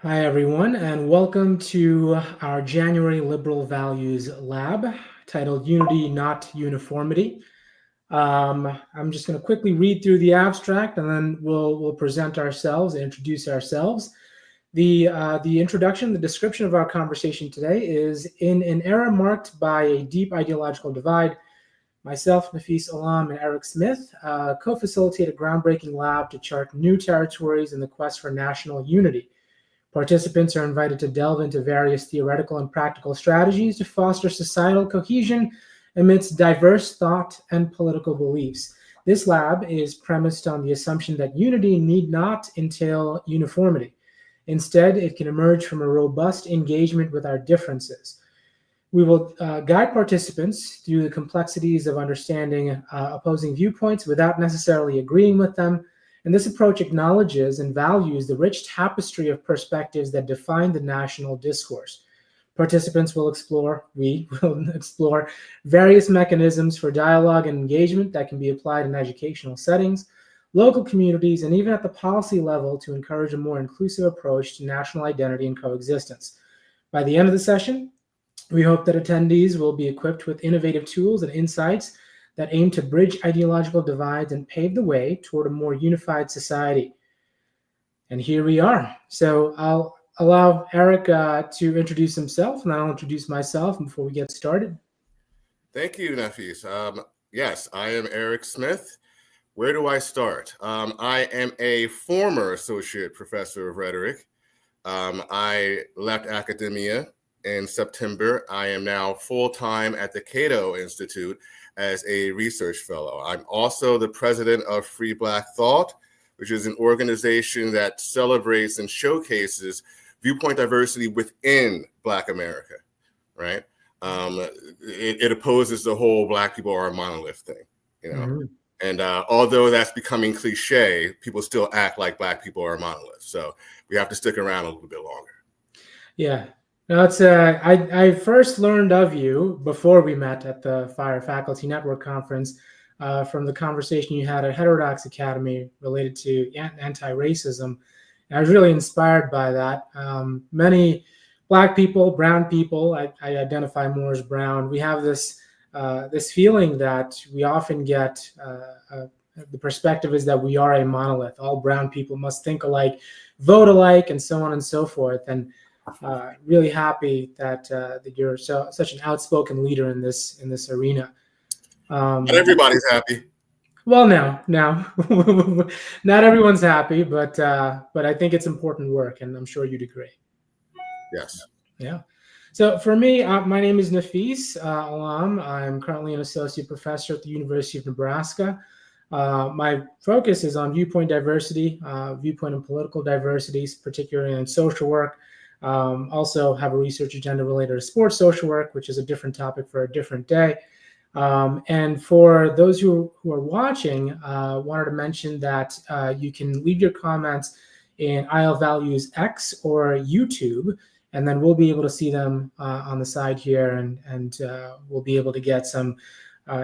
Hi, everyone, and welcome to our January Liberal Values Lab titled Unity, Not Uniformity. I'm just going to quickly read through the abstract and then we'll present ourselves, introduce ourselves. The introduction, the description of our conversation today is in an era marked by a deep ideological divide. Myself, Nafees Alam, and Erec Smith co-facilitate a groundbreaking lab to chart new territories in the quest for national unity. Participants are invited to delve into various theoretical and practical strategies to foster societal cohesion amidst diverse thought and political beliefs. This lab is premised on the assumption that unity need not entail uniformity. Instead, it can emerge from a robust engagement with our differences. We will guide participants through the complexities of understanding opposing viewpoints without necessarily agreeing with them. And this approach acknowledges and values the rich tapestry of perspectives that define the national discourse. Participants will explore, we will explore various mechanisms for dialogue and engagement that can be applied in educational settings, local communities, and even at the policy level to encourage a more inclusive approach to national identity and coexistence. By the end of the session, we hope that attendees will be equipped with innovative tools and insights that aim to bridge ideological divides and pave the way toward a more unified society. And here we are. So I'll allow Erec to introduce himself, and then I'll introduce myself before we get started. Thank you, Nafees. Yes, I am Erec Smith. Where do I start? I am a former associate professor of rhetoric. I left academia in September. I am now full-time at the Cato Institute as a research fellow. I'm also the president of Free Black Thought, which is an organization that celebrates and showcases viewpoint diversity within Black America, right? It opposes the whole Black people are a monolith thing, you know? Mm-hmm. And although that's becoming cliche, people still act like Black people are a monolith. So we have to stick around a little bit longer. Yeah. No, it's I first learned of you before we met at the Fire Faculty Network Conference from the conversation you had at Heterodox Academy related to anti-racism. And I was really inspired by that. Many Black people, brown people, I identify more as brown, we have this feeling that we often get, the perspective is that we are a monolith. All brown people must think alike, vote alike, and so on and so forth. And really happy that you're such an outspoken leader in this arena. Not everybody's happy. Well, now, not everyone's happy, but I think it's important work, and I'm sure you'd agree. Yes. Yeah. So for me, my name is Nafees Alam. I'm currently an associate professor at the University of Nebraska. My focus is on viewpoint diversity, viewpoint and political diversities, particularly in social work. Also have a research agenda related to sports social work, which is a different topic for a different day. And for those who are watching, wanted to mention that you can leave your comments in IL Values X or YouTube, and then we'll be able to see them on the side here, and we'll be able to get some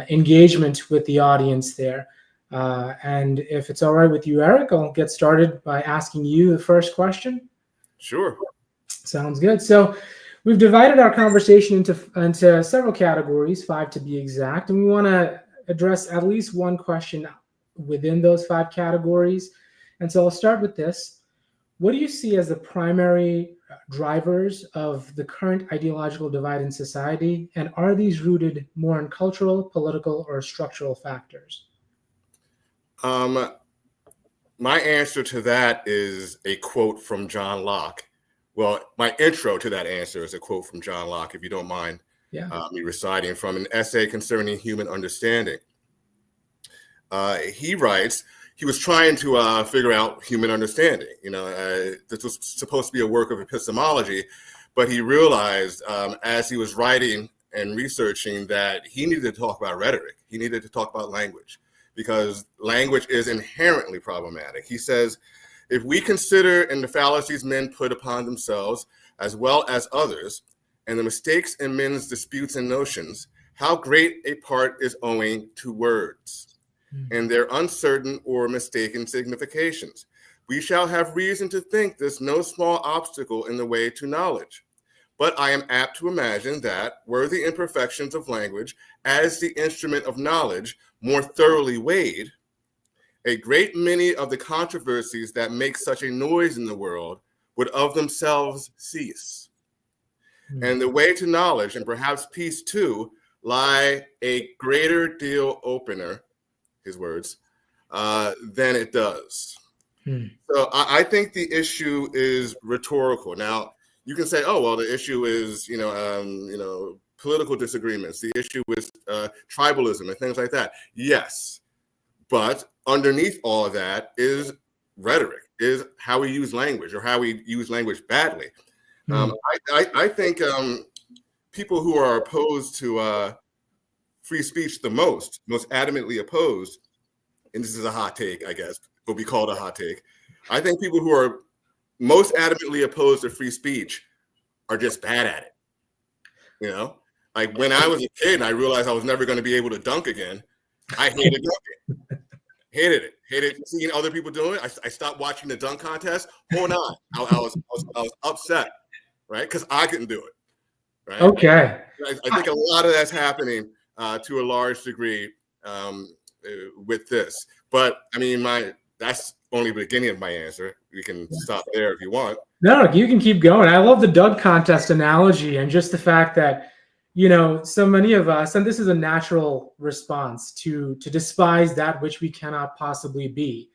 engagement with the audience there. And if it's all right with you, Erec, I'll get started by asking you the first question. Sure. Sounds good. So we've divided our conversation into several categories, 5 to be exact, and we want to address at least one question within those 5 categories. And so I'll start with this. What do you see as the primary drivers of the current ideological divide in society, and are these rooted more in cultural, political, or structural factors? My answer to that is a quote from John Locke. Well, my intro to that answer is a quote from John Locke, if you don't mind me reciting from an essay concerning human understanding. He writes, he was trying to figure out human understanding. This was supposed to be a work of epistemology, but he realized as he was writing and researching that he needed to talk about rhetoric. He needed to talk about language, because language is inherently problematic. He says, if we consider in the fallacies men put upon themselves, as well as others, and the mistakes in men's disputes and notions, how great a part is owing to words. and their uncertain or mistaken significations. We shall have reason to think this no small obstacle in the way to knowledge. But I am apt to imagine that, were the imperfections of language as the instrument of knowledge more thoroughly weighed, a great many of the controversies that make such a noise in the world would of themselves cease. And the way to knowledge, and perhaps peace too, lie a greater deal opener, his words, than it does. So I think the issue is rhetorical. Now, you can say, oh, well, the issue is, political disagreements. The issue is tribalism and things like that. Yes, but underneath all of that is rhetoric, is how we use language, or how we use language badly. I think people who are opposed to free speech the most adamantly opposed, and this is a hot take, I guess, will be called a hot take. I think people who are most adamantly opposed to free speech are just bad at it. Like when I was a kid and I realized I was never going to be able to dunk again, I hated dunking. Hated seeing other people doing it. I stopped watching the dunk contest. Hold on. I was upset, right? Because I couldn't do it, right? Okay. I think a lot of that's happening to a large degree with this. But I mean, that's only the beginning of my answer. We can stop there if you want. No, you can keep going. I love the dunk contest analogy, and just the fact that, so many of us, and this is a natural response to despise that which we cannot possibly be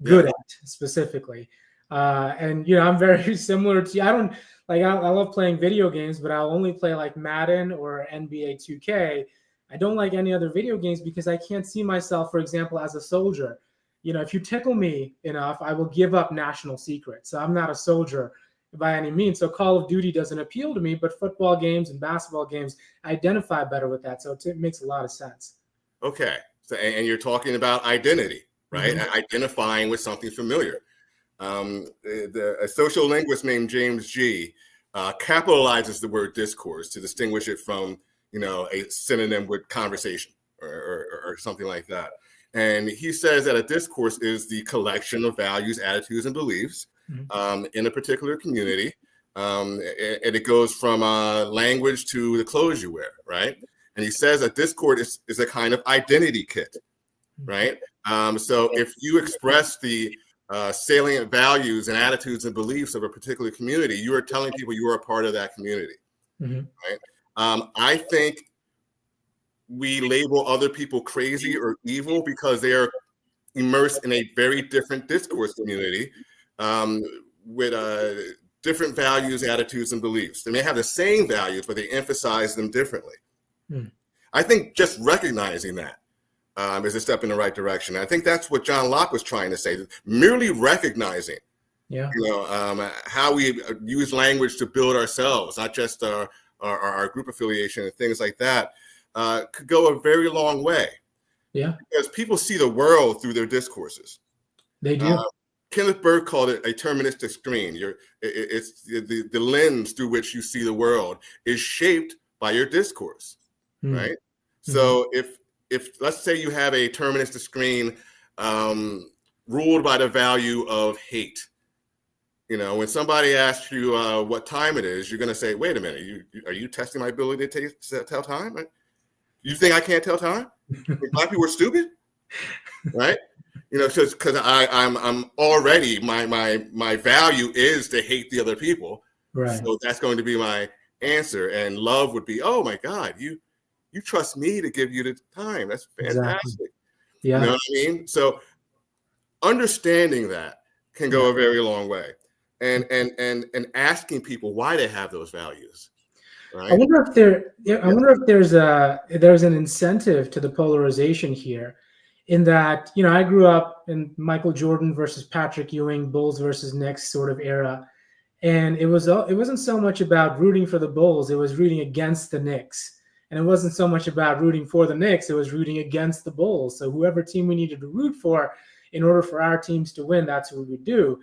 good at specifically. And, I'm very similar to you. I love playing video games, but I'll only play like Madden or NBA 2K. I don't like any other video games because I can't see myself, for example, as a soldier. If you tickle me enough, I will give up national secrets. So I'm not a soldier by any means. So Call of Duty doesn't appeal to me, but football games and basketball games, I identify better with that. So it makes a lot of sense. Okay. So, and you're talking about identity, right? Mm-hmm. Identifying with something familiar. A social linguist named James G. Capitalizes the word discourse to distinguish it from, a synonym with conversation or something like that. And he says that a discourse is the collection of values, attitudes, and beliefs in a particular community. And it goes from language to the clothes you wear, right? And he says a discourse is a kind of identity kit, right? So if you express the salient values and attitudes and beliefs of a particular community, you are telling people you are a part of that community, right? I think we label other people crazy or evil because they are immersed in a very different discourse community with different values, attitudes, and beliefs. They may have the same values, but they emphasize them differently. I think just recognizing that is a step in the right direction. I think that's what John Locke was trying to say. Merely recognizing, how we use language to build ourselves, not just our group affiliation and things like that, could go a very long way. Yeah, because people see the world through their discourses. They do. Kenneth Burke called it a deterministic screen. It's the lens through which you see the world is shaped by your discourse, right? So if let's say you have a deterministic screen ruled by the value of hate, when somebody asks you what time it is, you're going to say, "Wait a minute, are you testing my ability to tell time? Right? You think I can't tell time? Black people are stupid, right?" Just because I'm already my value is to hate the other people, right? So that's going to be my answer. And love would be, "Oh my God, you trust me to give you the time. That's fantastic." Exactly. Yeah, you know what I mean? So understanding that can go a very long way, and asking people why they have those values. Right? I wonder if there's an incentive to the polarization here. In that, I grew up in Michael Jordan versus Patrick Ewing, Bulls versus Knicks sort of era. And it wasn't so much about rooting for the Bulls, it was rooting against the Knicks. And it wasn't so much about rooting for the Knicks, it was rooting against the Bulls. So whoever team we needed to root for in order for our teams to win, that's what we would do.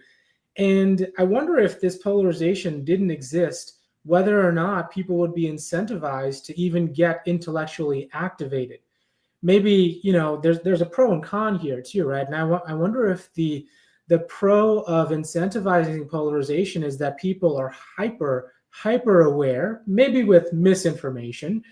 And I wonder if this polarization didn't exist, whether or not people would be incentivized to even get intellectually activated. maybe, there's a pro and con here too, right? And I wonder if the pro of incentivizing polarization is that people are hyper aware, maybe with misinformation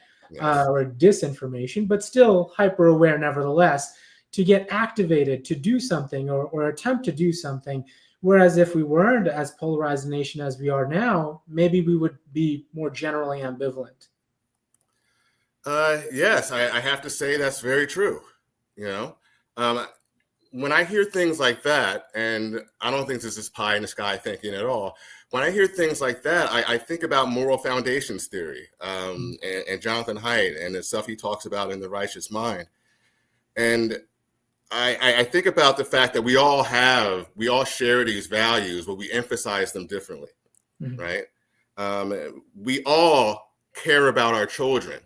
or disinformation, but still hyper aware nevertheless, to get activated to do something or attempt to do something. Whereas if we weren't as polarized a nation as we are now, maybe we would be more generally ambivalent. Yes, I have to say that's very true. When I hear things like that, and I don't think this is pie in the sky thinking at all. When I hear things like that, I think about moral foundations theory and Jonathan Haidt and the stuff he talks about in The Righteous Mind. And I think about the fact that we all share these values, but we emphasize them differently, right? We all care about our children.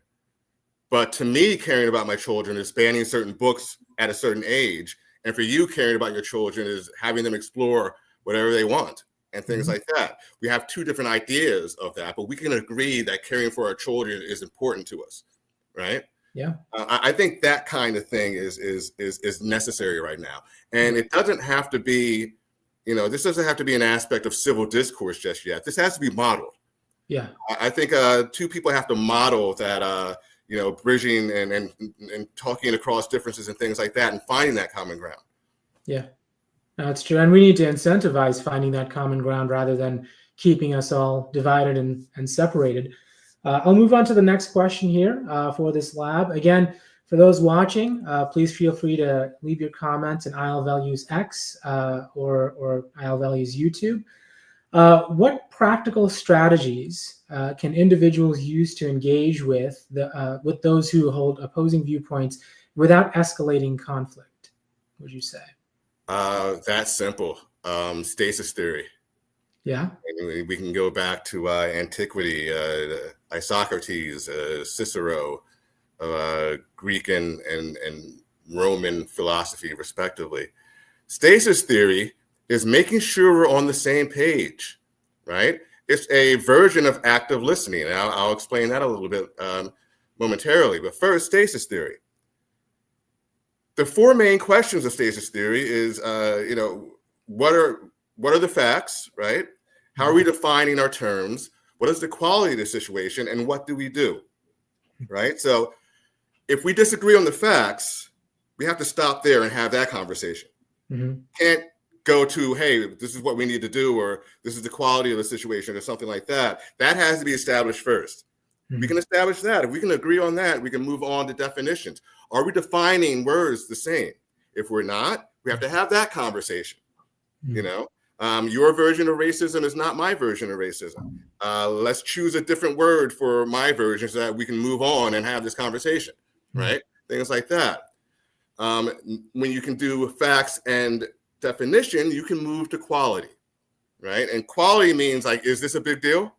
But to me, caring about my children is banning certain books at a certain age. And for you, caring about your children is having them explore whatever they want and things like that. We have two different ideas of that, but we can agree that caring for our children is important to us, right? Yeah. I think that kind of thing is necessary right now. And it doesn't have to be, this doesn't have to be an aspect of civil discourse just yet. This has to be modeled. Yeah. I think two people have to model that, bridging and talking across differences and things like that and finding that common ground. Yeah, that's true. And we need to incentivize finding that common ground rather than keeping us all divided and separated. I'll move on to the next question here for this lab. Again, for those watching, please feel free to leave your comments in IL Values X or IL Values YouTube. What practical strategies can individuals use to engage with those who hold opposing viewpoints without escalating conflict, would you say? That's simple. Stasis theory. Yeah. And we can go back to antiquity, Isocrates, Cicero, Greek and Roman philosophy, respectively. Stasis theory is making sure we're on the same page, right? It's a version of active listening. And I'll explain that a little bit momentarily. But first, stasis theory. The four main questions of stasis theory is, what are the facts, right? How are we defining our terms? What is the quality of the situation? And what do we do, right? So if we disagree on the facts, we have to stop there and have that conversation. Can't go to, hey, this is what we need to do, or this is the quality of the situation, or something like that. That has to be established first. We can establish that. If we can agree on that, we can move on to definitions. Are we defining words the same? If we're not, we have to have that conversation. Your version of racism is not my version of racism. Let's choose a different word for my version so that we can move on and have this conversation, right? Things like that. When you can do facts and definition, you can move to quality, right? And quality means, like, is this a big deal,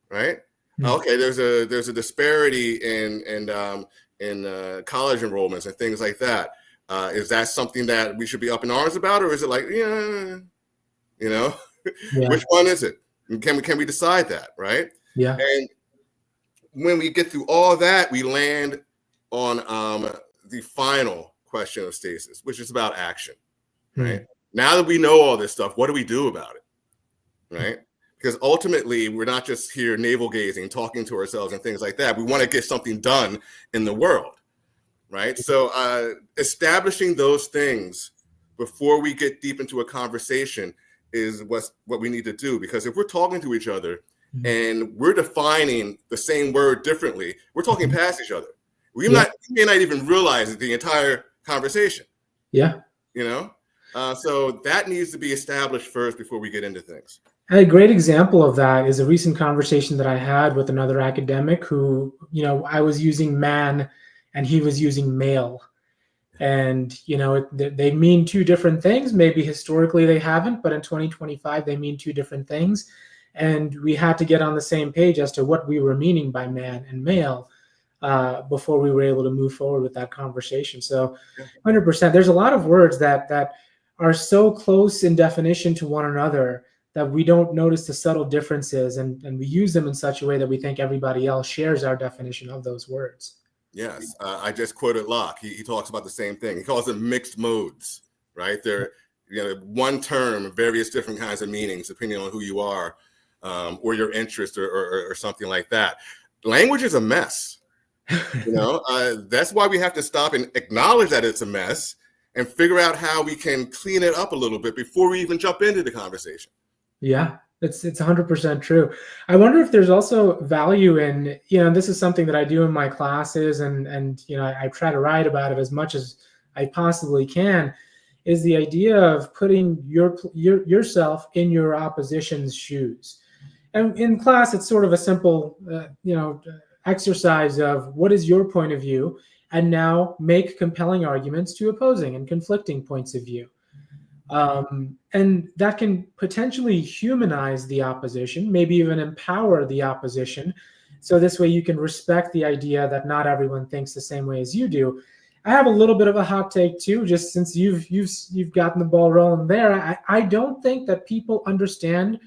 right? Okay, there's a disparity in college enrollments and things like that. Is that something that we should be up in arms about, or is it like, which one is it? And can we decide that, right? Yeah. And when we get through all that, we land on the final question of stasis, which is about action, right? Now that we know all this stuff, what do we do about it, right? Because ultimately, we're not just here navel gazing, talking to ourselves and things like that. We want to get something done in the world, right? So establishing those things before we get deep into a conversation is what we need to do. Because if we're talking to each other and we're defining the same word differently, we're talking past each other. We may not even realize the entire conversation. Yeah. So that needs to be established first before we get into things. A great example of that is a recent conversation that I had with another academic who, I was using man and he was using male. And, they mean two different things. Maybe historically they haven't, but in 2025, they mean two different things. And we had to get on the same page as to what we were meaning by man and male before we were able to move forward with that conversation. So 100%, there's a lot of words that are so close in definition to one another that we don't notice the subtle differences, and we use them in such a way that we think everybody else shares our definition of those words. Yes, I just quoted Locke. He talks about the same thing. He calls them mixed modes, right? They're, one term, various different kinds of meanings depending on who you are, or your interest, or something like that. Language is a mess. That's why we have to stop and acknowledge that it's a mess and figure out how we can clean it up a little bit before we even jump into the conversation. Yeah, it's 100% true. I wonder if there's also value in, this is something that I do in my classes, and I try to write about it as much as I possibly can, is the idea of putting yourself in your opposition's shoes. And in class, it's sort of a simple, exercise of what is your point of view, and now make compelling arguments to opposing and conflicting points of view. And that can potentially humanize the opposition, maybe even empower the opposition. So this way you can respect the idea that not everyone thinks the same way as you do. I have a little bit of a hot take too, just since you've gotten the ball rolling there. I don't think that people understand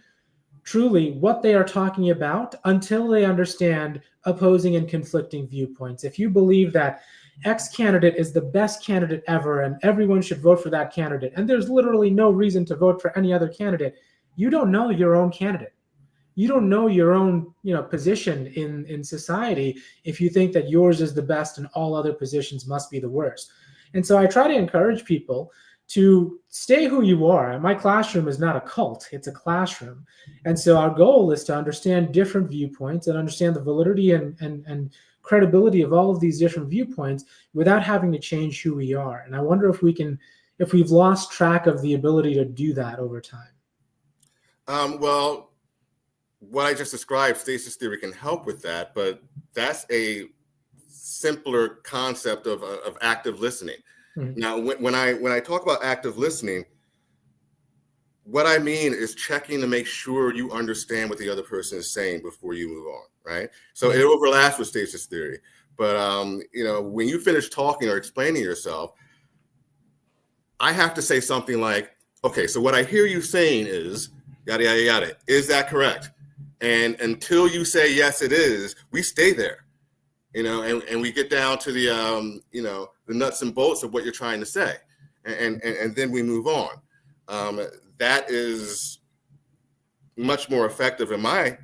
truly what they are talking about until they understand opposing and conflicting viewpoints. If you believe that X candidate is the best candidate ever and everyone should vote for that candidate, and there's literally no reason to vote for any other candidate, you don't know your own candidate. You don't know your own, position in society if you think that yours is the best and all other positions must be the worst. And so I try to encourage people to stay who you are. My classroom is not a cult, it's a classroom. And so our goal is to understand different viewpoints and understand the validity and credibility of all of these different viewpoints without having to change who we are. And I wonder if we've lost track of the ability to do that over time. Well, what I just described, stasis theory can help with that, but that's a simpler concept of active listening. Mm-hmm. Now, when I talk about active listening, what I mean is checking to make sure you understand what the other person is saying before you move on, right? So it overlaps with stasis theory. But, when you finish talking or explaining yourself, I have to say something like, okay, so what I hear you saying is, yada, yada, yada. Is that correct? And until you say, yes, it is, we stay there, and we get down to the, the nuts and bolts of what you're trying to say. And then we move on. That is much more effective in my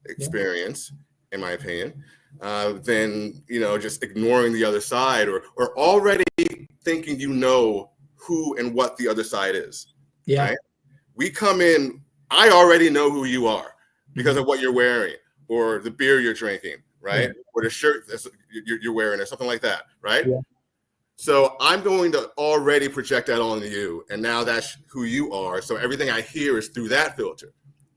experience, in my opinion, than, just ignoring the other side or already thinking who and what the other side is. Yeah. Right? We come in, I already know who you are because of what you're wearing or the beer you're drinking, right? Yeah. Or the shirt you're wearing or something like that, right? Yeah. So I'm going to already project that onto you, and now that's who you are. So everything I hear is through that filter,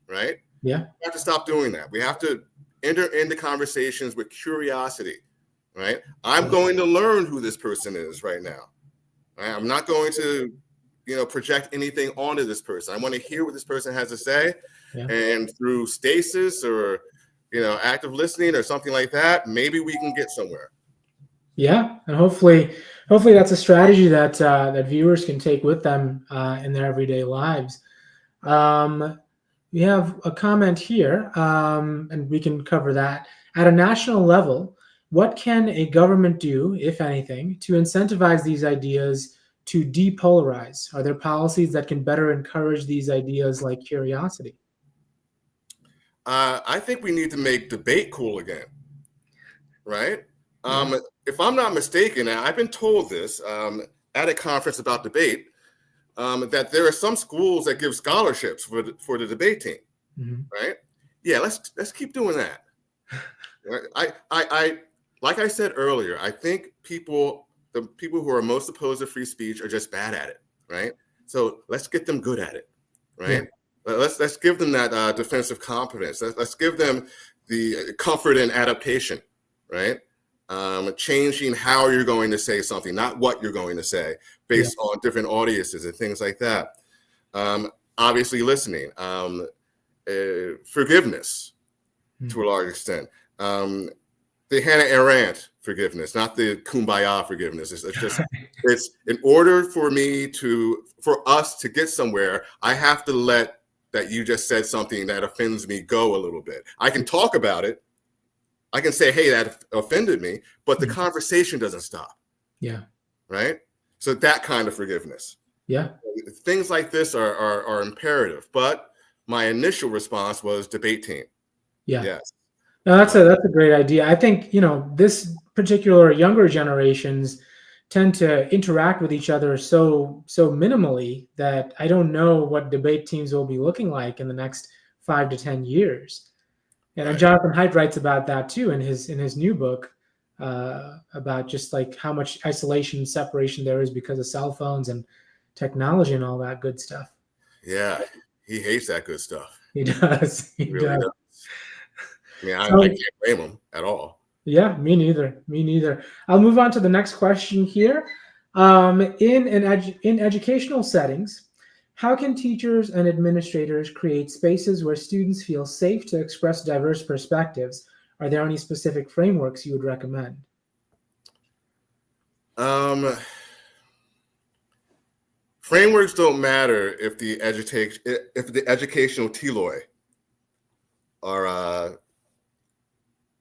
right? Yeah. We have to stop doing that. We have to enter into conversations with curiosity, right? I'm going to learn who this person is right now. Right? I'm not going to, project anything onto this person. I want to hear what this person has to say, and through stasis or, active listening or something like that, maybe we can get somewhere. Yeah, and hopefully that's a strategy that that viewers can take with them in their everyday lives. We have a comment here, and we can cover that. At a national level, what can a government do, if anything, to incentivize these ideas to depolarize? Are there policies that can better encourage these ideas like curiosity? I think we need to make debate cool again, right? If I'm not mistaken, I've been told this at a conference about debate, that there are some schools that give scholarships for the debate team, right? Yeah, let's keep doing that. I like I said earlier, I think the people who are most opposed to free speech are just bad at it, right? So let's get them good at it, right? Yeah. Let's give them that defensive competence. Let's give them the comfort and adaptation, right? Changing how you're going to say something, not what you're going to say, based on different audiences and things like that. Obviously, listening, forgiveness to a large extent. The Hannah Arendt forgiveness, not the Kumbaya forgiveness. It's just, it's in order for us to get somewhere, I have to let that you just said something that offends me go a little bit. I can talk about it, I can say, hey, that offended me, but the conversation doesn't stop. Yeah. Right. So that kind of forgiveness. Yeah. Things like this are imperative. But my initial response was debate team. Yeah. Yes. No, that's a great idea. I think, this particular younger generations tend to interact with each other so minimally that I don't know what debate teams will be looking like in the next 5 to 10 years. And, Right. Jonathan Haidt writes about that too in his new book, about just like how much isolation and separation there is because of cell phones and technology and all that good stuff. Yeah, he hates that good stuff. He does. He Really does. does. I mean, I So, can't blame him at all. yeah, me neither. Me neither. I'll move on to the next question here. In educational settings, how can teachers and administrators create spaces where students feel safe to express diverse perspectives? Are there any specific frameworks you would recommend? Frameworks don't matter if the educational teloi are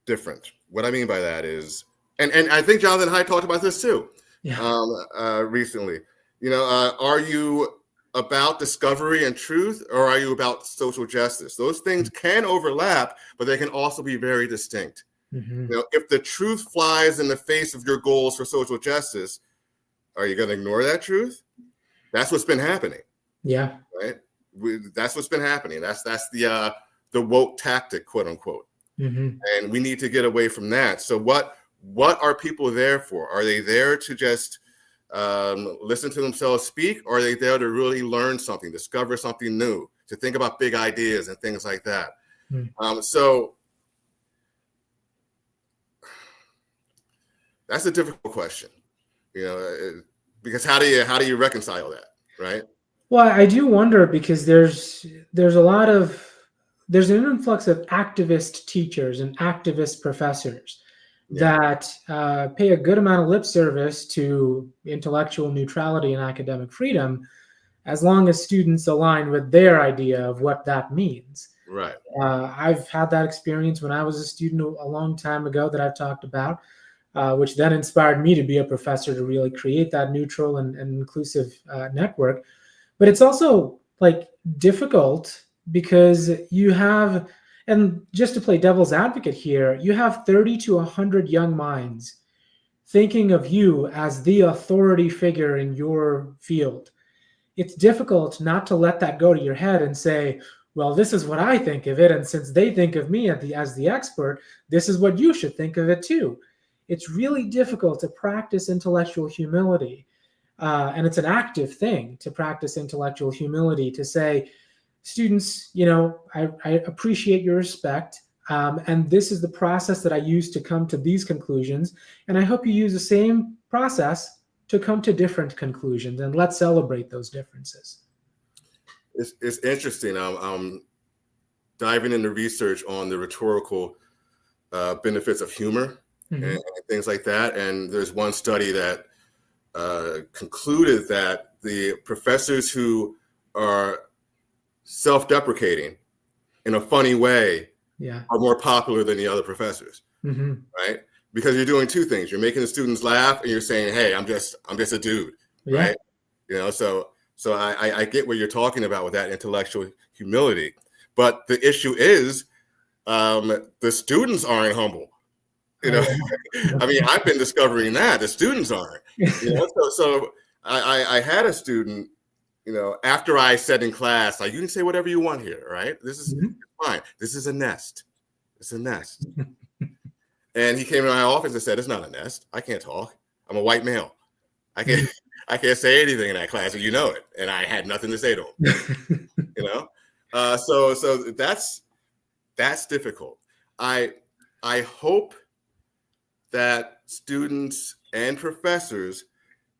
different. What I mean by that is, and I think Jonathan Haidt talked about this too, recently. Are you about discovery and truth, or are you about social justice? Those things can overlap, but they can also be very distinct. Mm-hmm. If the truth flies in the face of your goals for social justice, are you going to ignore that truth? That's what's been happening. Yeah. Right. That's what's been happening. That's the woke tactic, quote unquote. Mm-hmm. And we need to get away from that. So what are people there for? Are they there to just listen to themselves speak, or are they there to really learn something, discover something new, to think about big ideas and things like that? Mm-hmm. So that's a difficult question, because how do you reconcile that, right? Well, I do wonder because there's an influx of activist teachers and activist professors that pay a good amount of lip service to intellectual neutrality and academic freedom, as long as students align with their idea of what that means. Right. I've had that experience when I was a student a long time ago that I've talked about, which then inspired me to be a professor to really create that neutral and inclusive network. But it's also like difficult because you have, and just to play devil's advocate here, you have 30 to 100 young minds thinking of you as the authority figure in your field. It's difficult not to let that go to your head and say, well, this is what I think of it, and since they think of me as the expert, this is what you should think of it too. It's really difficult to practice intellectual humility. And it's an active thing to practice intellectual humility, to say, students, I appreciate your respect. And this is the process that I use to come to these conclusions. And I hope you use the same process to come to different conclusions. And let's celebrate those differences. It's interesting. I'm diving into research on the rhetorical benefits of humor and things like that. And there's one study that concluded that the professors who are self-deprecating in a funny way are more popular than the other professors, right? Because you're doing two things. You're making the students laugh, and you're saying, "Hey, I'm just a dude," right? So I get what you're talking about with that intellectual humility, but the issue is the students aren't humble. I mean, I've been discovering that the students aren't. So I had a student, after I said in class, like, you can say whatever you want here, right? This is fine. This is a nest. It's a nest. And he came in my office and said, "It's not a nest. I can't talk. I'm a white male. I can't say anything in that class, and you know it." And I had nothing to say to him. So that's difficult. I hope that students and professors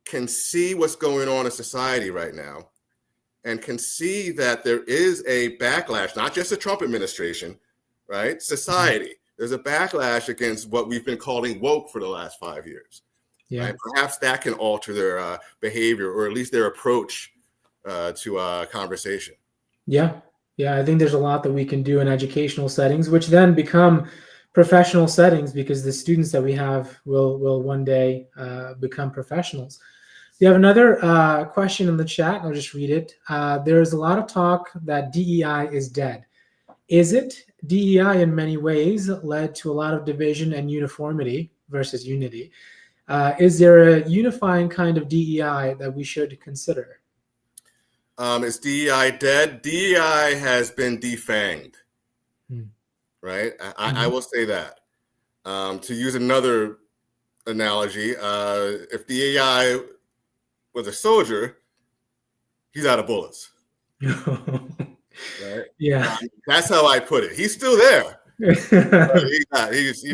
can see what's going on in society right now, and can see that there is a backlash, not just the Trump administration, right? Society. There's a backlash against what we've been calling woke for the last 5 years. Right? Perhaps that can alter their behavior, or at least their approach to conversation. Yeah, I think there's a lot that we can do in educational settings, which then become professional settings, because the students that we have will one day become professionals. We have another question in the chat. I'll just read it. There's a lot of talk that DEI is dead. Is it? DEI in many ways led to a lot of division and uniformity versus unity. Is there a unifying kind of DEI that we should consider? Is DEI dead? DEI has been defanged, right? I will say that. To use another analogy, if DEI was a soldier, he's out of bullets. Right? Yeah. That's how I put it. He's still there. He's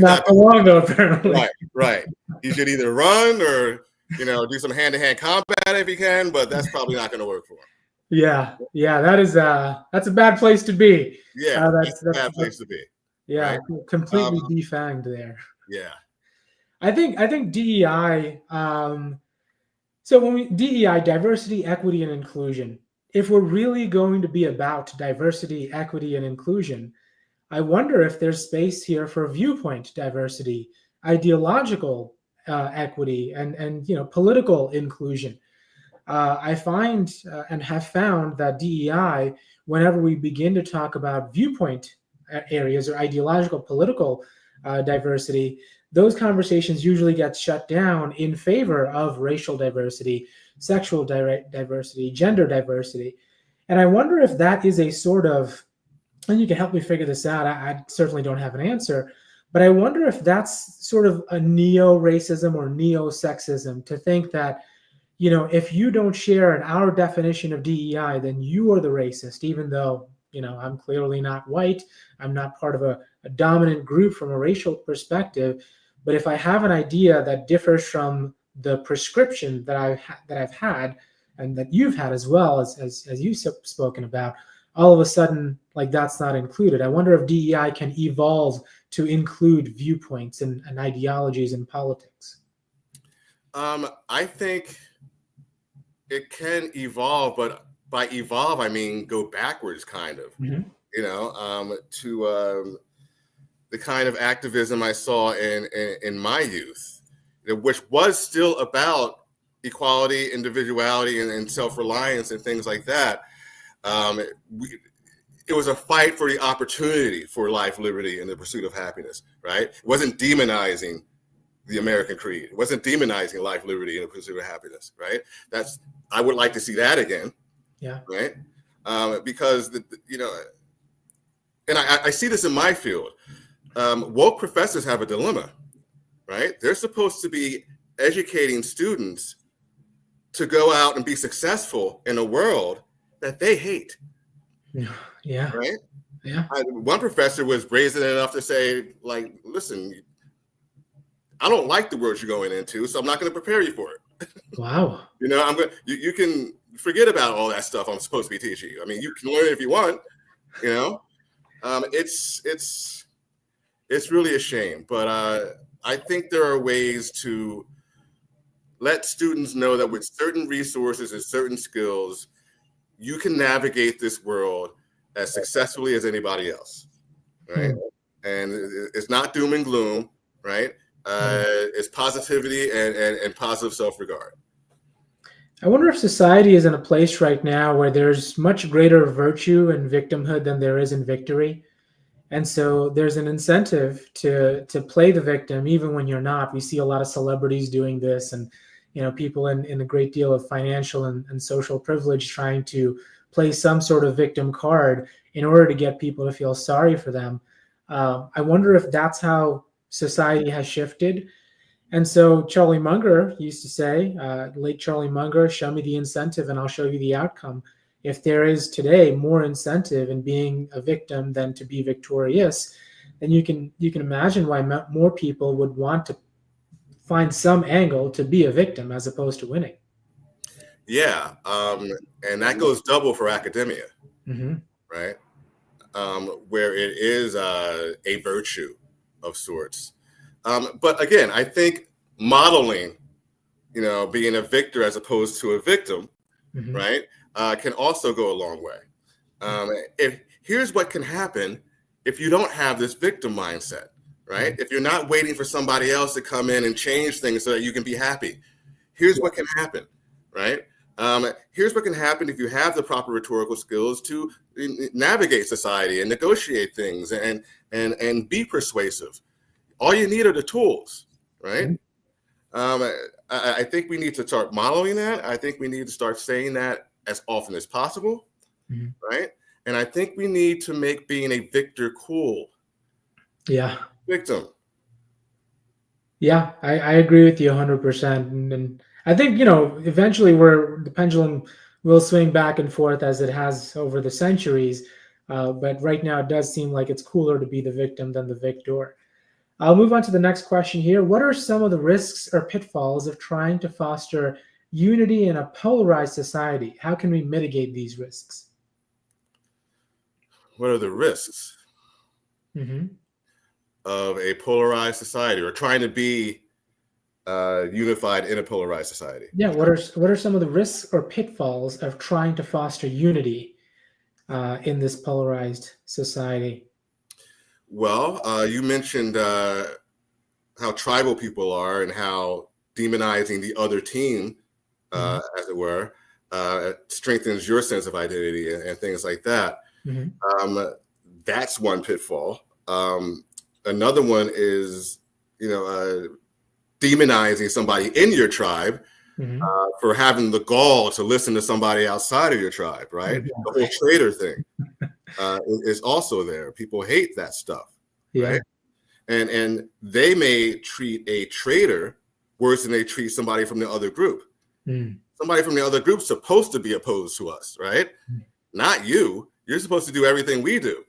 not for long though, apparently. Right. He should either run or do some hand-to-hand combat if he can, but that's probably not going to work for him. Yeah, that's a bad place to be. Yeah, that's a bad place to be. Yeah, right? Completely defanged there. Yeah, I think DEI. So when DEI, diversity, equity, and inclusion. If we're really going to be about diversity, equity, and inclusion, I wonder if there's space here for viewpoint diversity, ideological equity, and political inclusion. I find and have found that DEI, whenever we begin to talk about viewpoint areas or ideological, political diversity, those conversations usually get shut down in favor of racial diversity, sexual diversity, gender diversity. And I wonder if that is a sort of, and you can help me figure this out, I certainly don't have an answer, but I wonder if that's sort of a neo-racism or neo-sexism to think that, if you don't share in our definition of DEI, then you are the racist, even though, I'm clearly not white. I'm not part of a dominant group from a racial perspective. But if I have an idea that differs from the prescription that I've had and that you've had as well, as you've spoken about, all of a sudden, like, that's not included. I wonder if DEI can evolve to include viewpoints and ideologies in politics. I think it can evolve, but by evolve, I mean go backwards, kind of, to the kind of activism I saw in my youth, which was still about equality, individuality, and self-reliance and things like that. It was a fight for the opportunity for life, liberty, and the pursuit of happiness, right? It wasn't demonizing the American creed. It wasn't demonizing life, liberty, and the pursuit of happiness, right? I would like to see that again. Yeah. Right. Because, and I see this in my field. Woke professors have a dilemma, right? They're supposed to be educating students to go out and be successful in a world that they hate. Yeah. Right. Yeah. One professor was brazen enough to say, like, listen, I don't like the world you're going into, so I'm not going to prepare you for it. Wow. You can forget about all that stuff I'm supposed to be teaching you. I mean, you can learn it if you want, it's really a shame, but I think there are ways to let students know that with certain resources and certain skills, you can navigate this world as successfully as anybody else, right? And it's not doom and gloom, right? It's positivity and positive self-regard. I wonder if society is in a place right now where there's much greater virtue in victimhood than there is in victory. And so there's an incentive to play the victim, even when you're not. We see a lot of celebrities doing this, and people in a great deal of financial and social privilege trying to play some sort of victim card in order to get people to feel sorry for them. I wonder if that's how society has shifted. And so Charlie Munger used to say, late Charlie Munger, show me the incentive and I'll show you the outcome. If there is today more incentive in being a victim than to be victorious, then you can imagine why more people would want to find some angle to be a victim as opposed to winning. Yeah, and that goes double for academia, right? Where it is a virtue of sorts. But again, I think modeling, being a victor as opposed to a victim, right, can also go a long way. Here's what can happen if you don't have this victim mindset, right? If you're not waiting for somebody else to come in and change things so that you can be happy, here's what can happen, right? Here's what can happen if you have the proper rhetorical skills to navigate society and negotiate things and be persuasive. All you need are the tools, right? I think we need to start modeling that. I think we need to start saying that as often as possible, right? And I think we need to make being a victor cool. Yeah. Victim. Yeah, I agree with you 100%. And I think, eventually the pendulum will swing back and forth as it has over the centuries. But right now it does seem like it's cooler to be the victim than the victor. I'll move on to the next question here. What are some of the risks or pitfalls of trying to foster unity in a polarized society? How can we mitigate these risks? What are the risks of a polarized society, or trying to be unified in a polarized society? Yeah, what are some of the risks or pitfalls of trying to foster unity in this polarized society? Well, you mentioned how tribal people are and how demonizing the other team, as it were, strengthens your sense of identity and things like that. That's one pitfall. Another one is, demonizing somebody in your tribe for having the gall to listen to somebody outside of your tribe, right? The whole traitor thing is also there. People hate that stuff, right? And they may treat a traitor worse than they treat somebody from the other group. Somebody from the other group's supposed to be opposed to us, right? Not you. You're supposed to do everything we do,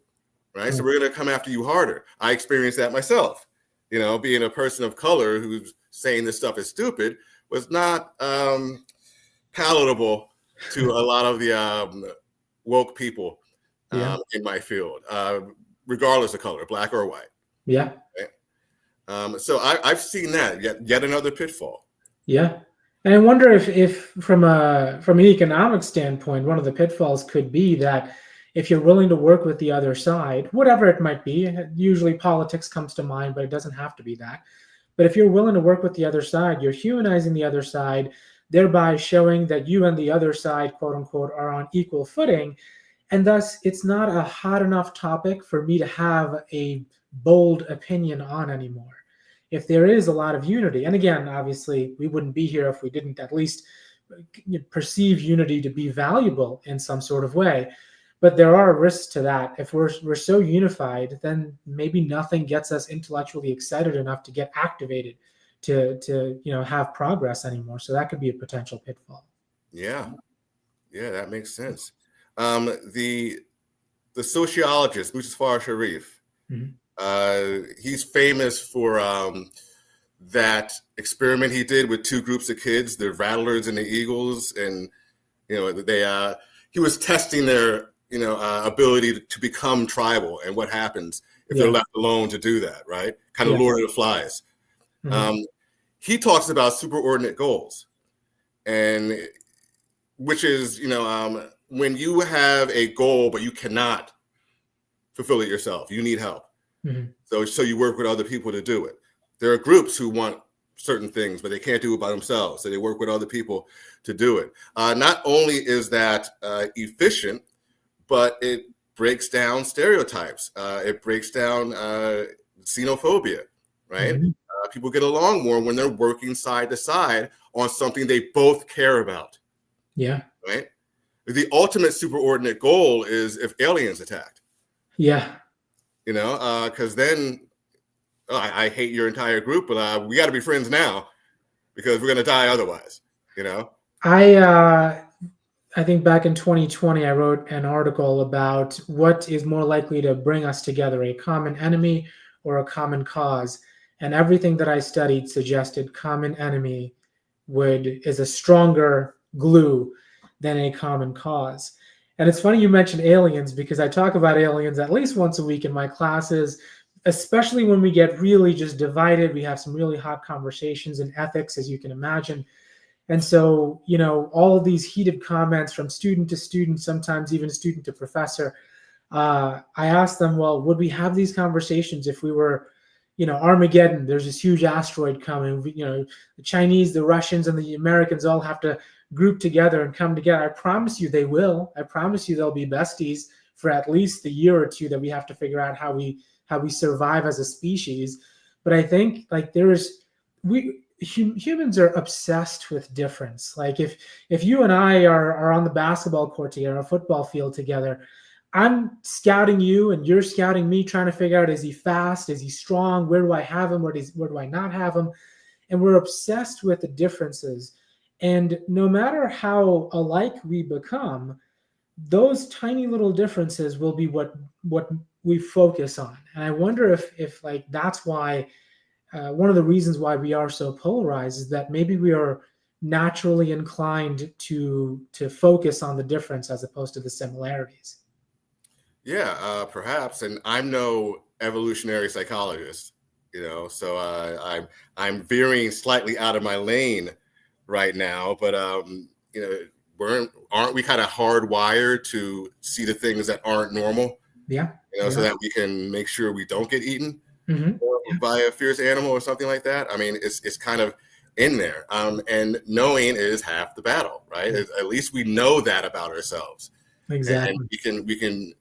right? So we're going to come after you harder. I experienced that myself. Being a person of color who's saying this stuff is stupid was not palatable to a lot of the woke people in my field, regardless of color, black or white. Yeah. Right? So I've seen that yet another pitfall. Yeah. And I wonder if from an economic standpoint, one of the pitfalls could be that if you're willing to work with the other side, whatever it might be, usually politics comes to mind, but it doesn't have to be that. But if you're willing to work with the other side, you're humanizing the other side, thereby showing that you and the other side, quote unquote, are on equal footing. And thus, it's not a hot enough topic for me to have a bold opinion on anymore. If there is a lot of unity, and again, obviously, we wouldn't be here if we didn't at least perceive unity to be valuable in some sort of way. But there are risks to that. If we're so unified, then maybe nothing gets us intellectually excited enough to get activated to have progress anymore. So that could be a potential pitfall. Yeah, that makes sense. The sociologist Mustafa Sharif, he's famous for that experiment he did with two groups of kids, the Rattlers and the Eagles, and he was testing their ability to become tribal and what happens if they're left alone to do that, right? Kind of Lord of the Flies. He talks about superordinate goals, and which is, when you have a goal, but you cannot fulfill it yourself, you need help. So you work with other people to do it. There are groups who want certain things, but they can't do it by themselves. So they work with other people to do it. Not only is that efficient, but it breaks down stereotypes. It breaks down xenophobia, right? People get along more when they're working side to side on something they both care about. Yeah. Right? The ultimate superordinate goal is if aliens attacked. Yeah. Because then I hate your entire group, but we got to be friends now because we're going to die otherwise, I think back in 2020, I wrote an article about what is more likely to bring us together, a common enemy or a common cause. And everything that I studied suggested common enemy is a stronger glue than a common cause. And it's funny you mentioned aliens, because I talk about aliens at least once a week in my classes, especially when we get really just divided. We have some really hot conversations in ethics, as you can imagine. And so, all of these heated comments from student to student, sometimes even student to professor, I asked them, well, would we have these conversations if we were, Armageddon, there's this huge asteroid coming. The Chinese, the Russians, and the Americans all have to group together and come together. I promise you they will. I promise you they'll be besties for at least the year or two that we have to figure out how we survive as a species. But I think humans are obsessed with difference. Like if you and I are on the basketball court together, a football field together, I'm scouting you and you're scouting me, trying to figure out, is he fast? Is he strong? Where do I have him? Where do I not have him? And we're obsessed with the differences. And no matter how alike we become, those tiny little differences will be what we focus on. And I wonder if like that's why one of the reasons why we are so polarized is that maybe we are naturally inclined to focus on the difference as opposed to the similarities. Yeah, perhaps. And I'm no evolutionary psychologist, so I'm veering slightly out of my lane right now. But aren't we kind of hardwired to see the things that aren't normal? Yeah. So that we can make sure we don't get eaten Mm-hmm. by a fierce animal or something like that. I mean, it's kind of in there. And knowing is half the battle, right? At least we know that about ourselves. Exactly. And we can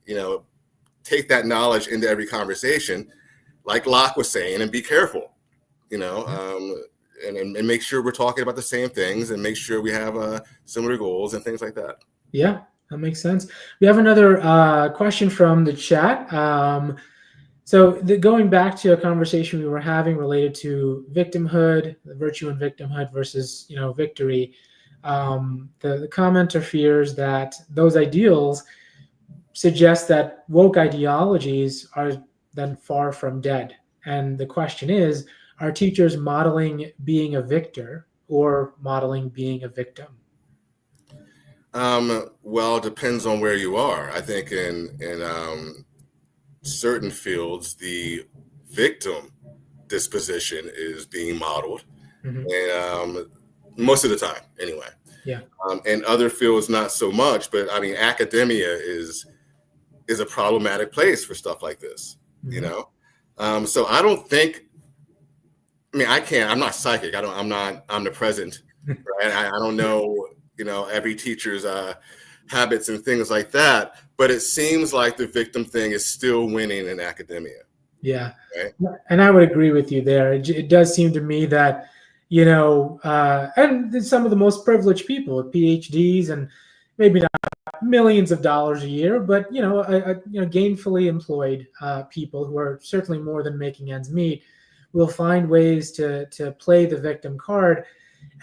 take that knowledge into every conversation, like Locke was saying, and be careful, and make sure we're talking about the same things and make sure we have similar goals and things like that. Yeah, that makes sense. We have another question from the chat. Going back to a conversation we were having related to victimhood, the virtue in victimhood versus victory. The commenter fears that those ideals suggest that woke ideologies are then far from dead. And the question is, are teachers modeling being a victor or modeling being a victim? Well, it depends on where you are. I think in certain fields, the victim disposition is being modeled, and most of the time, anyway. Yeah. In other fields, not so much. But I mean, academia is a problematic place for stuff like this. So I don't think. I mean, I'm not psychic. I'm not omnipresent, right? I don't know, every teacher's habits and things like that. But it seems like the victim thing is still winning in academia. Yeah. Right? And I would agree with you there. It does seem to me that, and some of the most privileged people with PhDs and maybe not millions of dollars a year, but, gainfully employed people who are certainly more than making ends meet will find ways to play the victim card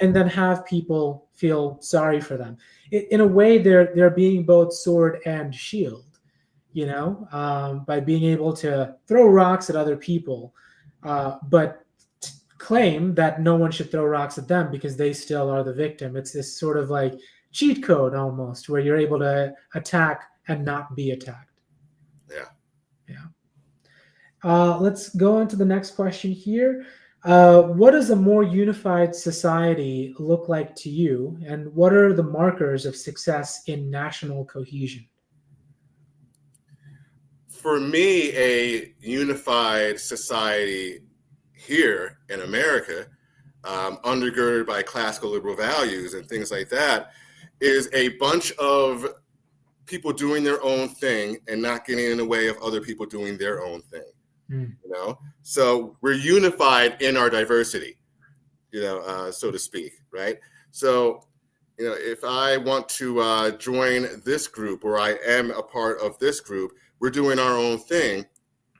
and then have people feel sorry for them. In a way, they're being both sword and shield, by being able to throw rocks at other people, but claim that no one should throw rocks at them because they still are the victim. It's this sort of like cheat code almost where you're able to attack and not be attacked. Yeah. Let's go on to the next question here. What does a more unified society look like to you, and what are the markers of success in national cohesion? For me, a unified society here in America, undergirded by classical liberal values and things like that, is a bunch of people doing their own thing and not getting in the way of other people doing their own thing. So we're unified in our diversity, so to speak, right? So, if I want to join this group, or I am a part of this group, we're doing our own thing,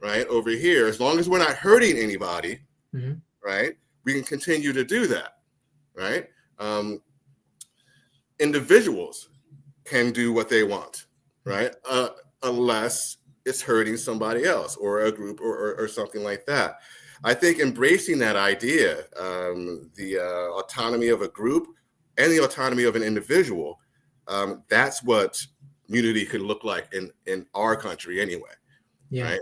right, over here. As long as we're not hurting anybody, right, we can continue to do that, right? Individuals can do what they want, right, unless it's hurting somebody else or a group or something like that. I think embracing that idea, the autonomy of a group and the autonomy of an individual, that's what unity could look like in our country anyway. Yeah. Right?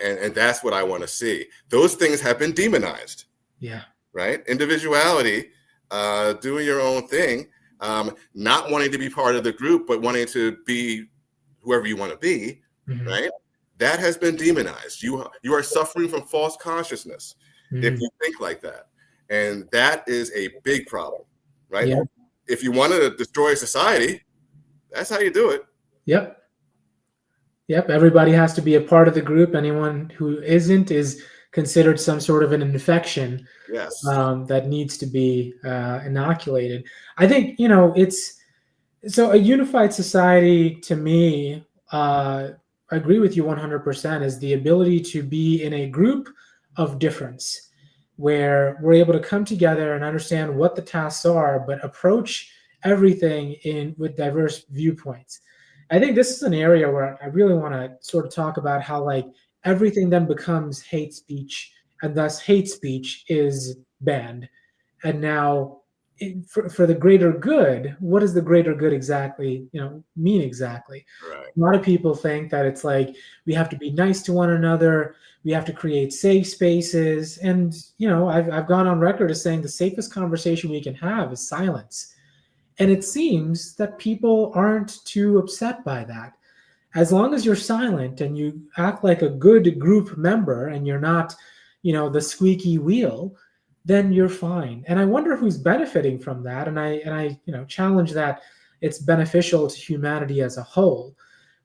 And that's what I want to see. Those things have been demonized. Yeah. Right? Individuality, doing your own thing, not wanting to be part of the group, but wanting to be whoever you want to be, right? that has been demonized. You are suffering from false consciousness if you think like that. And that is a big problem, right? Yeah. If you want to destroy society, that's how you do it. Yep. Everybody has to be a part of the group. Anyone who isn't is considered some sort of an infection. Yes. That needs to be inoculated. I think, it's so a unified society to me, I agree with you 100%, is the ability to be in a group of difference where we're able to come together and understand what the tasks are, but approach everything with diverse viewpoints. I think this is an area where I really want to sort of talk about how like everything then becomes hate speech, and thus hate speech is banned. And now for the greater good, what does the greater good exactly, mean exactly? Right. A lot of people think that it's like we have to be nice to one another, we have to create safe spaces, and I've gone on record as saying the safest conversation we can have is silence. And it seems that people aren't too upset by that. As long as you're silent and you act like a good group member and you're not, the squeaky wheel, then you're fine. And I wonder who's benefiting from that. And I challenge that it's beneficial to humanity as a whole.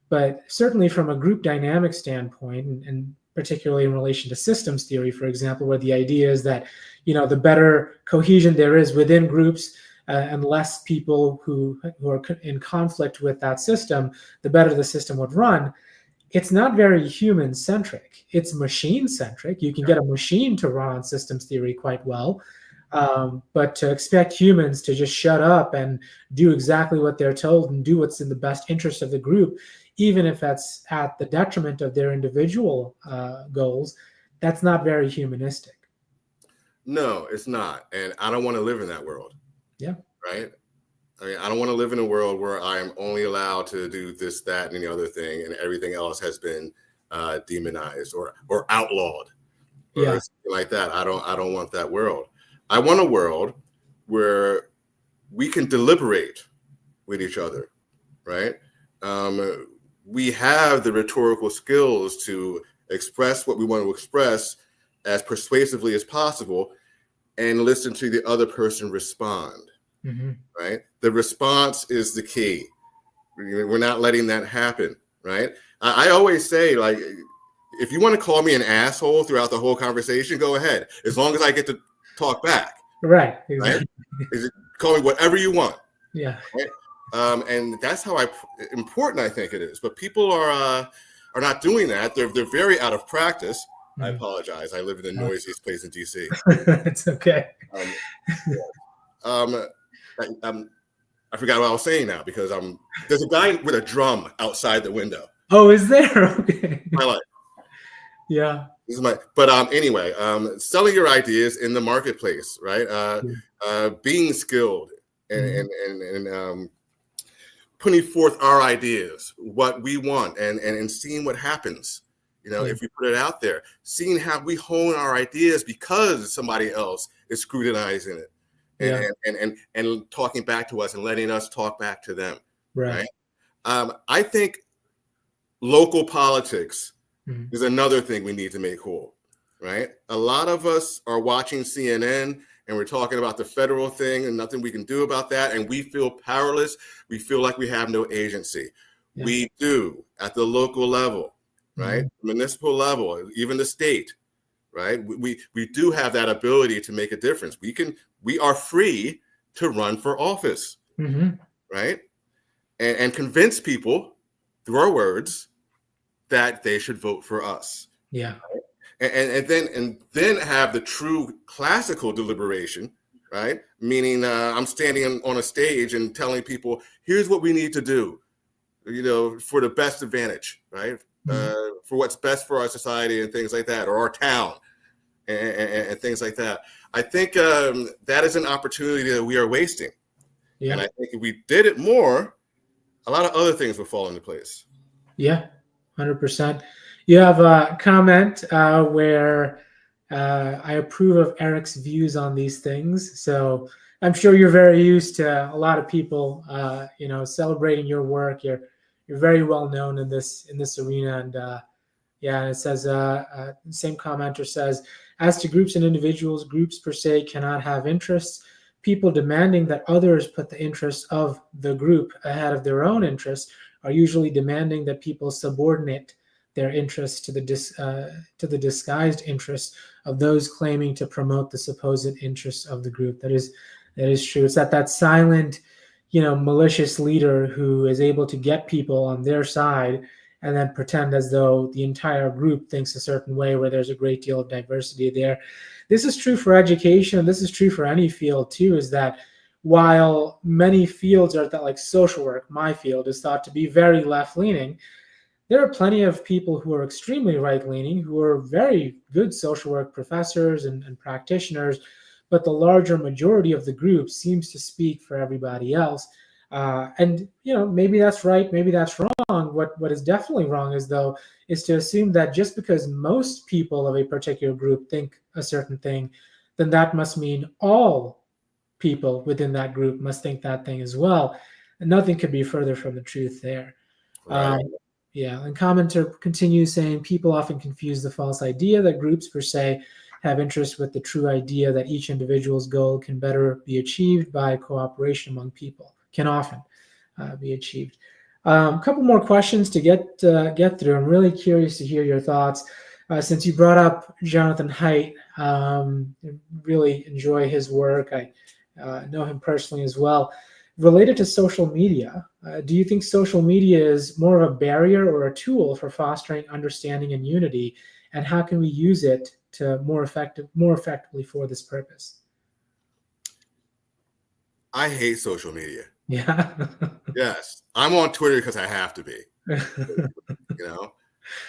But certainly from a group dynamic standpoint, and particularly in relation to systems theory, for example, where the idea is that, the better cohesion there is within groups, and less people who are in conflict with that system, the better the system would run. It's not very human centric. It's machine centric. You can get a machine to run on systems theory quite well. But to expect humans to just shut up and do exactly what they're told and do what's in the best interest of the group, even if that's at the detriment of their individual goals, that's not very humanistic. No, it's not. And I don't want to live in that world. Yeah. Right. I mean, I don't want to live in a world where I am only allowed to do this, that, and the other thing, and everything else has been demonized or outlawed, or something like that. I don't want that world. I want a world where we can deliberate with each other, right? We have the rhetorical skills to express what we want to express as persuasively as possible, and listen to the other person respond. Right? The response is the key. We're not letting that happen, right? I always say, like, if you want to call me an asshole throughout the whole conversation, go ahead, as long as I get to talk back. Right. Exactly. Right? Call me whatever you want. Yeah. Right? And that's how important I think it is. But people are not doing that. They're very out of practice. I apologize. I live in the noisiest place in DC. It's okay. I forgot what I was saying now, because there's a guy with a drum outside the window. Oh, is there? Okay. My life. Yeah. This is but anyway, selling your ideas in the marketplace, right? Being skilled and putting forth our ideas, what we want, and seeing what happens. If we put it out there, seeing how we hone our ideas because somebody else is scrutinizing it. And talking back to us and letting us talk back to them. Right. I think local politics is another thing we need to make cool. Right. A lot of us are watching CNN and we're talking about the federal thing and nothing we can do about that. And we feel powerless. We feel like we have no agency. Yeah. We do at the local level, right? Municipal level, even the state. Right. We do have that ability to make a difference. We are free to run for office, right? And convince people through our words that they should vote for us. Yeah. Right? And then have the true classical deliberation, right? Meaning I'm standing on a stage and telling people, here's what we need to do, for the best advantage, right? For what's best for our society and things like that, or our town and things like that. I think that is an opportunity that we are wasting. Yeah. And I think if we did it more, a lot of other things would fall into place. Yeah, 100%. You have a comment where I approve of Erec's views on these things. So I'm sure you're very used to a lot of people, celebrating your work. You're very well known in this arena, and Yeah, and it says, same commenter says, as to groups and individuals, groups per se cannot have interests. People demanding that others put the interests of the group ahead of their own interests are usually demanding that people subordinate their interests to the disguised interests of those claiming to promote the supposed interests of the group. That is true. It's that silent, malicious leader who is able to get people on their side and then pretend as though the entire group thinks a certain way where there's a great deal of diversity there. This is true for education. This is true for any field too, is that while many fields are that, like social work, my field, is thought to be very left-leaning, there are plenty of people who are extremely right-leaning, who are very good social work professors and practitioners, but the larger majority of the group seems to speak for everybody else. And maybe that's right, maybe that's wrong. What is definitely wrong is to assume that just because most people of a particular group think a certain thing, then that must mean all people within that group must think that thing as well. And nothing could be further from the truth there. Right. Yeah, and commenter continues saying people often confuse the false idea that groups per se have interest with the true idea that each individual's goal can better be achieved by cooperation among people. Can often be achieved. A couple more questions to get through. I'm really curious to hear your thoughts. Since you brought up Jonathan Haidt, really enjoy his work. I know him personally as well. Related to social media, do you think social media is more of a barrier or a tool for fostering understanding and unity? And how can we use it to more effectively for this purpose? I hate social media. Yeah. Yes, I'm on Twitter because I have to be. I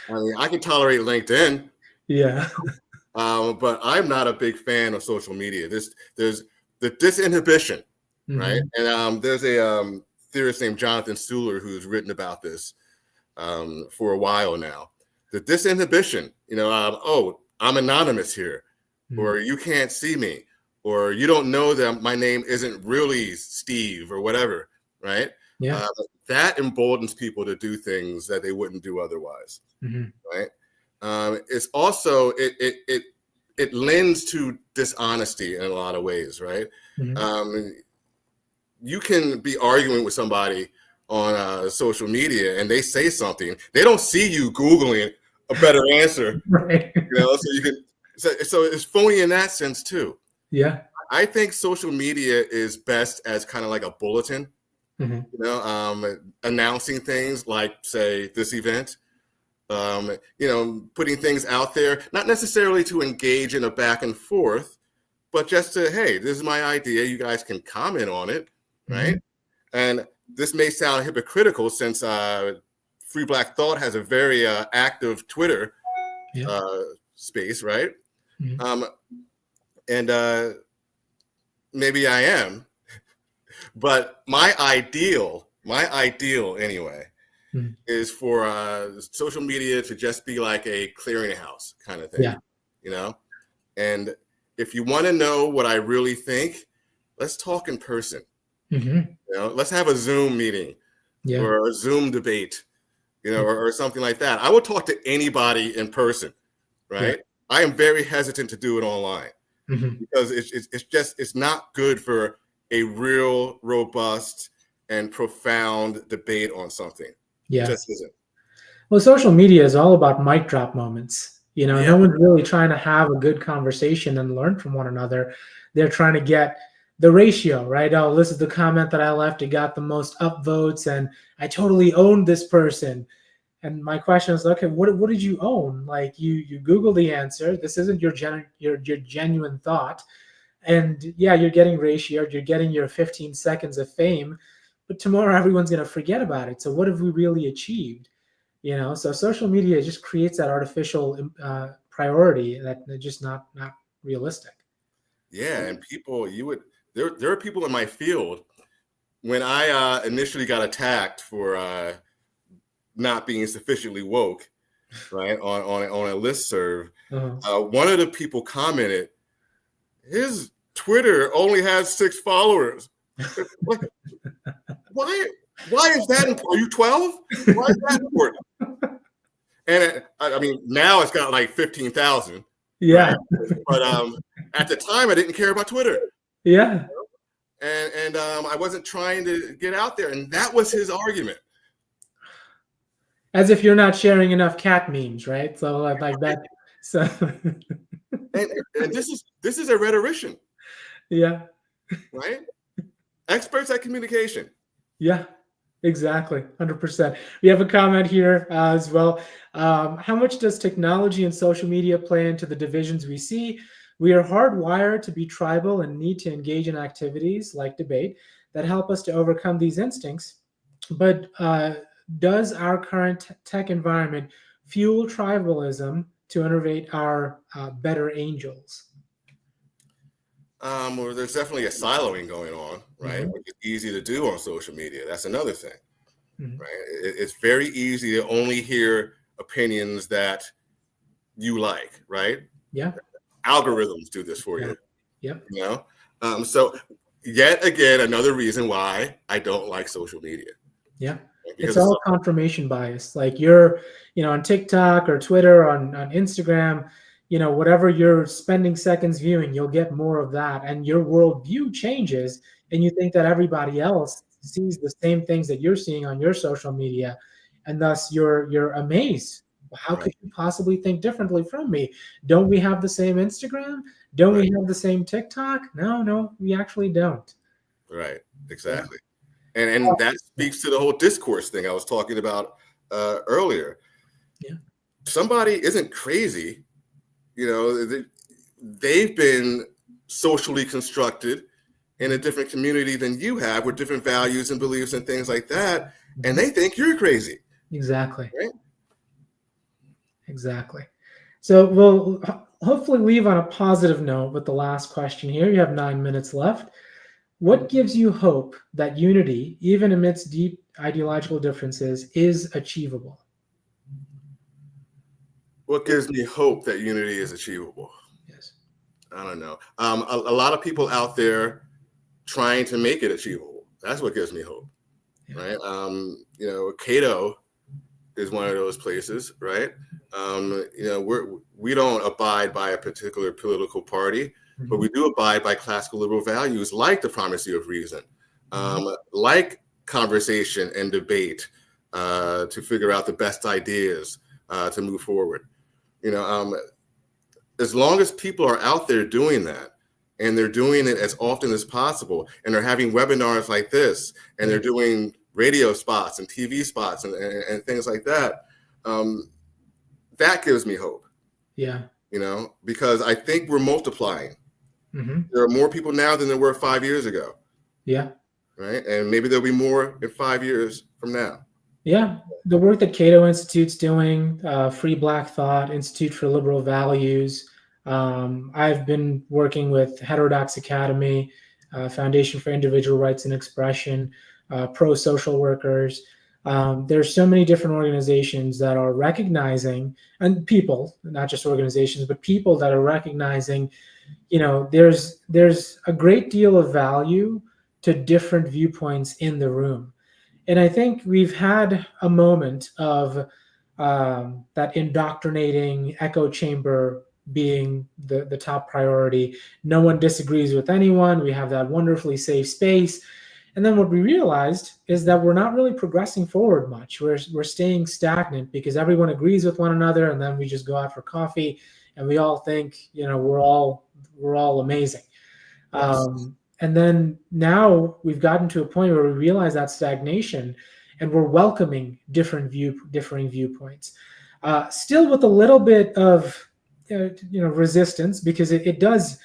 mean, I can tolerate LinkedIn. Yeah. But I'm not a big fan of social media. There's the disinhibition, right? And there's a theorist named Jonathan Suler who's written about this for a while now. The disinhibition, oh, I'm anonymous here, or you can't see me, or you don't know that my name isn't really Steve or whatever, right? Yeah. That emboldens people to do things that they wouldn't do otherwise, right? It's also it lends to dishonesty in a lot of ways, right? You can be arguing with somebody on social media and they say something, they don't see you Googling a better answer, Right. So you can, so it's phony in that sense too. Yeah. I think social media is best as kind of like a bulletin, announcing things like, say, this event, putting things out there, not necessarily to engage in a back and forth, but just to, hey, this is my idea. You guys can comment on it, right? And this may sound hypocritical since Free Black Thought has a very active Twitter space, right? And maybe I am, but my ideal anyway, is for social media to just be like a clearinghouse kind of thing, And if you want to know what I really think, let's talk in person. Let's have a Zoom meeting or a Zoom debate, or something like that. I would talk to anybody in person, right? I am very hesitant to do it online because it's not good for a real robust and profound debate on something. It just isn't. Well, social media is all about mic drop moments. No one's really trying to have a good conversation and learn from one another. They're trying to get the ratio, right? Oh, this is the comment that I left. It got the most upvotes, and I totally owned this person. And my question is, okay, what did you own? Like you Google the answer. This isn't your genuine thought. And you're getting ratioed. You're getting your 15 seconds of fame. But tomorrow everyone's going to forget about it. So what have we really achieved? So social media just creates that artificial priority that's just not realistic. Yeah, and people, there are people in my field. When I initially got attacked for not being sufficiently woke, right, on a listserv, one of the people commented, his Twitter only has 6 followers. Why is that important? Are you 12? Why is that important? And I mean, now it's got like 15,000. Yeah. Right? But at the time, I didn't care about Twitter. Yeah. And I wasn't trying to get out there. And that was his argument. As if you're not sharing enough cat memes, right? So like that. So and this is a rhetorician, yeah. right? Experts at communication. Yeah. Exactly, 100%. We have a comment here as well. How much does technology and social media play into the divisions we see? We are hardwired to be tribal and need to engage in activities like debate that help us to overcome these instincts. But does our current tech environment fuel tribalism to innovate our better angels? Well, there's definitely a siloing going on, right? Mhm. Which is easy to do on social media. That's another thing, Mhm. right? It's very easy to only hear opinions that you like, right? Yeah. Algorithms do this for Yeah. you, Yep. you know? So yet again, another reason why I don't like social media. Yeah. It's Because it's all confirmation bias. Like you're, on TikTok or Twitter, on Instagram, whatever you're spending seconds viewing, you'll get more of that. And your worldview changes and you think that everybody else sees the same things that you're seeing on your social media. And thus you're amazed. How right, could you possibly think differently from me? Don't we have the same Instagram? Don't right, we have the same TikTok? No, we actually don't. right, Yeah. exactly. And that speaks to the whole discourse thing I was talking about earlier. Yeah. Somebody isn't crazy, they've been socially constructed in a different community than you have, with different values and beliefs and things like that, and they think you're crazy. Exactly. Right? Exactly. So we'll hopefully leave on a positive note with the last question here. You have 9 minutes left. What gives you hope that unity, even amidst deep ideological differences, is achievable? What gives me hope that unity is achievable? Yes. I don't know. A lot of people out there trying to make it achievable. That's what gives me hope. Yeah. Right? Cato is one of those places, right? We don't abide by a particular political party, but we do abide by classical liberal values like the primacy of reason, like conversation and debate to figure out the best ideas to move forward. As long as people are out there doing that, and they're doing it as often as possible, and they're having webinars like this, and they're doing radio spots and TV spots and things like that, that gives me hope. Yeah. Because I think we're multiplying. Mm-hmm. There are more people now than there were 5 years ago. Yeah. Right. And maybe there'll be more in 5 years from now. Yeah. The work that Cato Institute's doing, Free Black Thought, Institute for Liberal Values. I've been working with Heterodox Academy, Foundation for Individual Rights and Expression, pro social workers. There's so many different organizations that are recognizing, and people, not just organizations, but people that are recognizing, there's a great deal of value to different viewpoints in the room. And I think we've had a moment of that indoctrinating echo chamber being the top priority. No one disagrees with anyone. We have that wonderfully safe space. And then what we realized is that we're not really progressing forward much. We're staying stagnant because everyone agrees with one another, and then we just go out for coffee, and we all think we're all amazing. Yes. And then now we've gotten to a point where we realize that stagnation, and we're welcoming differing viewpoints, still with a little bit of resistance, because it does.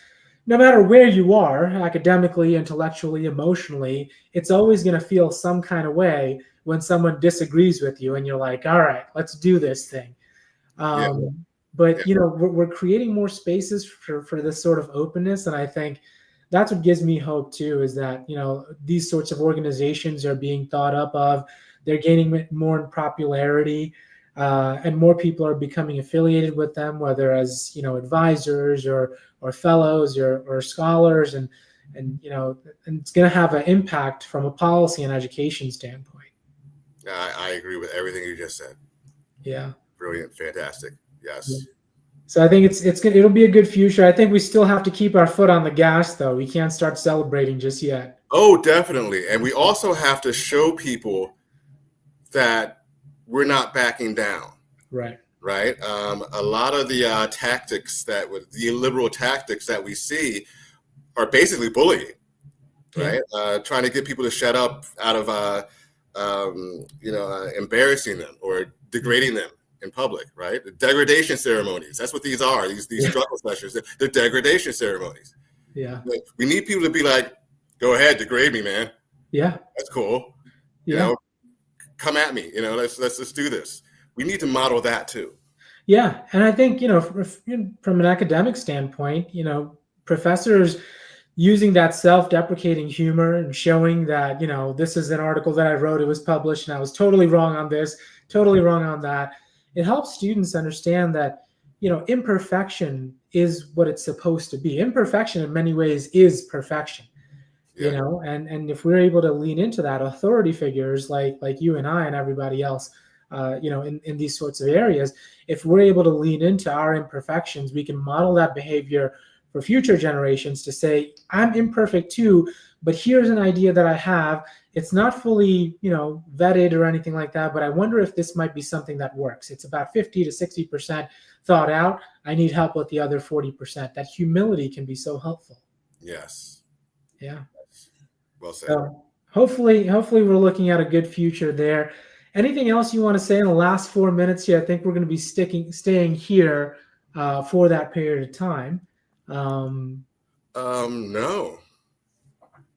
No matter where you are, academically, intellectually, emotionally, it's always going to feel some kind of way when someone disagrees with you, and you're like, "All right, let's do this thing." Yeah. But we're creating more spaces for this sort of openness, and I think that's what gives me hope too, is that these sorts of organizations are being thought up of. They're gaining more in popularity, and more people are becoming affiliated with them, whether as advisors or fellows or scholars, and and it's going to have an impact from a policy and education standpoint. I agree with everything you just said. Yeah. Brilliant. Fantastic. Yes. So I think it'll be a good future. I think we still have to keep our foot on the gas, though. We can't start celebrating just yet. Oh, definitely. And we also have to show people that we're not backing down. Right. Right. A lot of the tactics the liberal tactics that we see are basically bullying. Right. Trying to get people to shut up out of, embarrassing them or degrading them in public. Right. The degradation ceremonies. That's what these are. These struggle sessions. They're degradation ceremonies. Yeah. We need people to be like, go ahead, degrade me, man. Yeah. That's cool. Yeah. Come at me. Let's do this. We need to model that too. Yeah. And I think, from an academic standpoint, professors using that self-deprecating humor and showing that, this is an article that I wrote, it was published, and I was totally wrong on this, totally wrong on that. It helps students understand that, imperfection is what it's supposed to be. Imperfection in many ways is perfection. Yeah. And if we're able to lean into that, authority figures like you and I and everybody else, in these sorts of areas, if we're able to lean into our imperfections, we can model that behavior for future generations to say, I'm imperfect too, but here's an idea that I have. It's not fully, vetted or anything like that, but I wonder if this might be something that works. It's about 50 to 60% thought out. I need help with the other 40%. That humility can be so helpful. Yes. Yeah. Well said. So hopefully we're looking at a good future there. Anything else you want to say in the last 4 minutes here? I think we're going to be staying here for that period of time. No.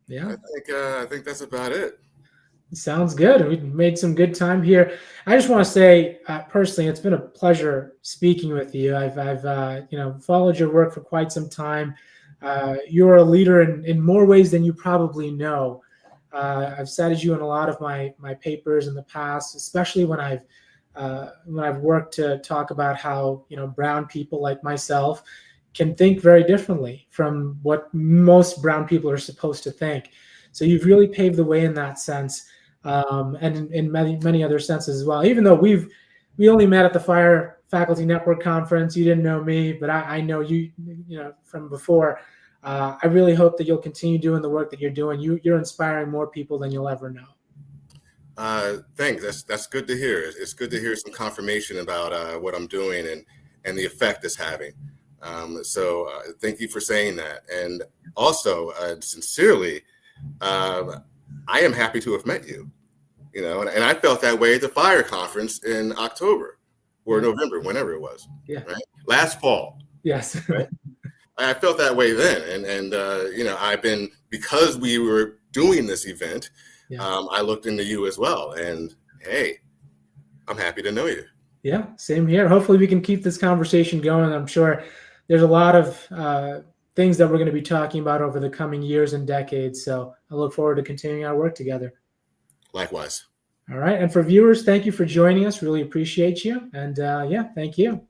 Yeah. I think that's about it. Sounds good. We've made some good time here. I just want to say, personally, it's been a pleasure speaking with you. I've followed your work for quite some time. You're a leader in more ways than you probably know. I've cited you in a lot of my papers in the past, especially when I've worked to talk about how brown people like myself can think very differently from what most brown people are supposed to think. So you've really paved the way in that sense, and in many other senses as well. Even though we only met at the Fire Faculty Network Conference, you didn't know me, but I know you from before. I really hope that you'll continue doing the work that you're doing. You're inspiring more people than you'll ever know. Thanks. That's good to hear. It's good to hear some confirmation about what I'm doing and the effect it's having. So thank you for saying that. And also, sincerely, I am happy to have met you. And I felt that way at the Fire Conference in October or November, whenever it was. Yeah. Right. Last fall. Yes. Right? I felt that way then, and I've been, because we were doing this event, I looked into you as well, and hey, I'm happy to know you. Yeah, same here. Hopefully we can keep this conversation going. I'm sure there's a lot of things that we're going to be talking about over the coming years and decades, so I look forward to continuing our work together. Likewise. All right, and for viewers, thank you for joining us. Really appreciate you, and thank you.